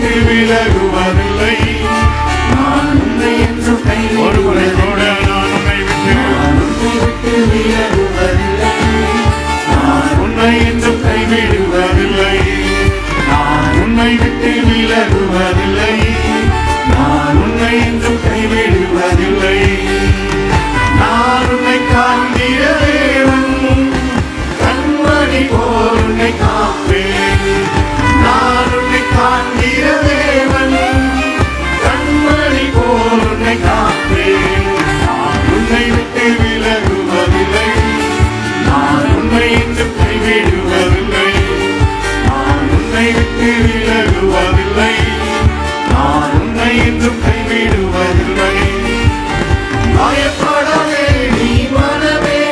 விட்டு விலகுவதில்லை. நான் உன்னை என்றும் கைவிடுவதில்லை. நான் உன்னை விட்டு விலகுவதில்லை. நான் உன்னை என்றும் கைவிடுவதில்லை. நான் உன்னை விட்டு விலகுவதில்லை. நான் உன்னை என்றும் கைவிடுவதில்லை. நான் உன்னை காண்கிற தேவன், கண்மணி போல் உன்னை காப்பேன். நான் உன்னை காண்கிற தேவன், கண்மணி போல் உன்னை காப்பேன். நான் உன்னை விட்டு விலகுவதில்லை. நான் உன்னை என்றும் கைவிடுவதில்லை. நான் உன்னை விட்டு விலகுவதில்லை. நான் உன்னை என்றும் கைவிடுவதில்லை. பயப்படாதே நீ மனமே,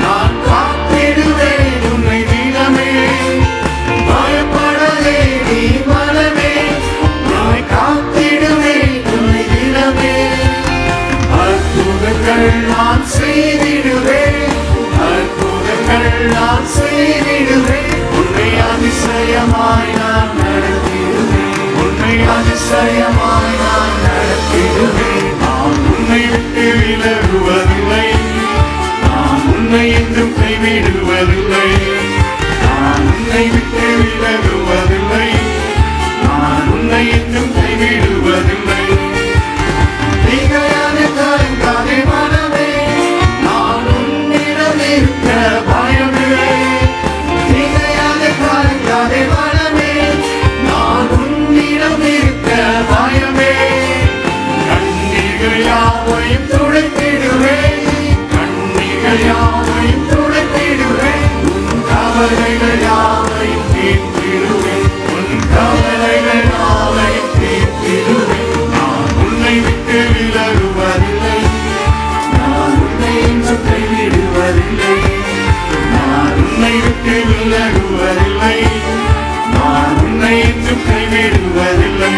நான் காத்திடுவேன் உன்னை தினமே. பயப்படாதே நீ மனமே, நான் காத்திடுவேன் உன்னை தினமே. அற்புதங்கள் நான் செய்திடுவேன், அற்புதங்கள் நான் செய்திடுவேன். உன்னை அதிசயமாய் நான் நடத்திடுவேன், உன்னை அதிசயமாய் நான் நடத்திடுவேன். நான் உன்னை விட்டு விலகுவதில்லை. நான் உன்னை என்றும் கைவிடுவதில்லை. நான் உன்னை விட்டு விலகுவதில்லை. நான் உன்னை என்றும் கைவிடுவதில்லை. தீகையான கலங்காதே மனமே, நான் உன்னிடம் இருக்க பயமில்லை. தீகையான கலங்காதே மனமே, நான் உன்னிடம் இருக்க பயமே. கண்ணீர்கள் யாவையும் துடைத்திடுவேன், கண்ணீர்கள் யாவையும் துடைத்திடுவேன். உன் கவலைகள் யாவையும் தீர்த்திடுவேன், உன் கவலைகள் யாவையும் தீர்த்திடுவேன். நான் உன்னை விட்டு விலகுவதில்லை. நான் உன்னை என்றும் கைவிடுவதில்லை. நான் உன்னை விட்டு விலகுவதில்லை. நான் உன்னை என்றும் கைவிடுவதில்லை.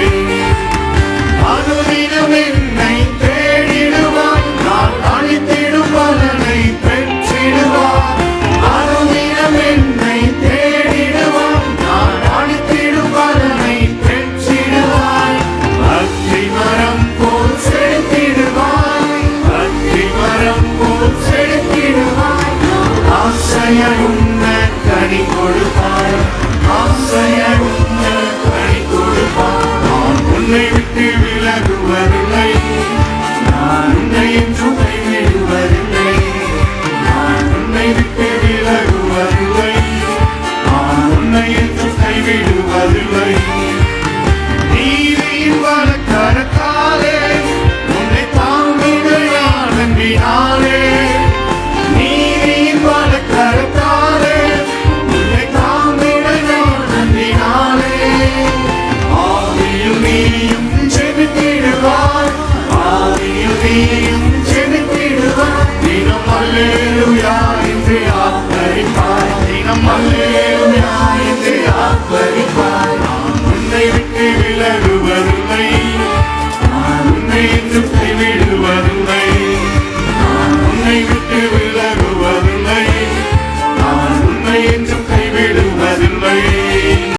அனுதினம் என்னை தேடிடுவாய், நான் அளித்திடும் பலனை பெற்றிடுவாய். அனுதினம் என்னை தேடிடுவாய், நான் அளித்திடும் பலனை பெற்றிடுவாய். அத்தி மரம் போல் செழித்திடுவாய், அத்தி மரம் போல் செழித்திடுவாய். ஆசையாய் உண்ண கனி கொடுப்பாய், ஆசையாய் உண்ண கனி கொடுப்பாய். நான் உன்னை விட்டு விலகுவது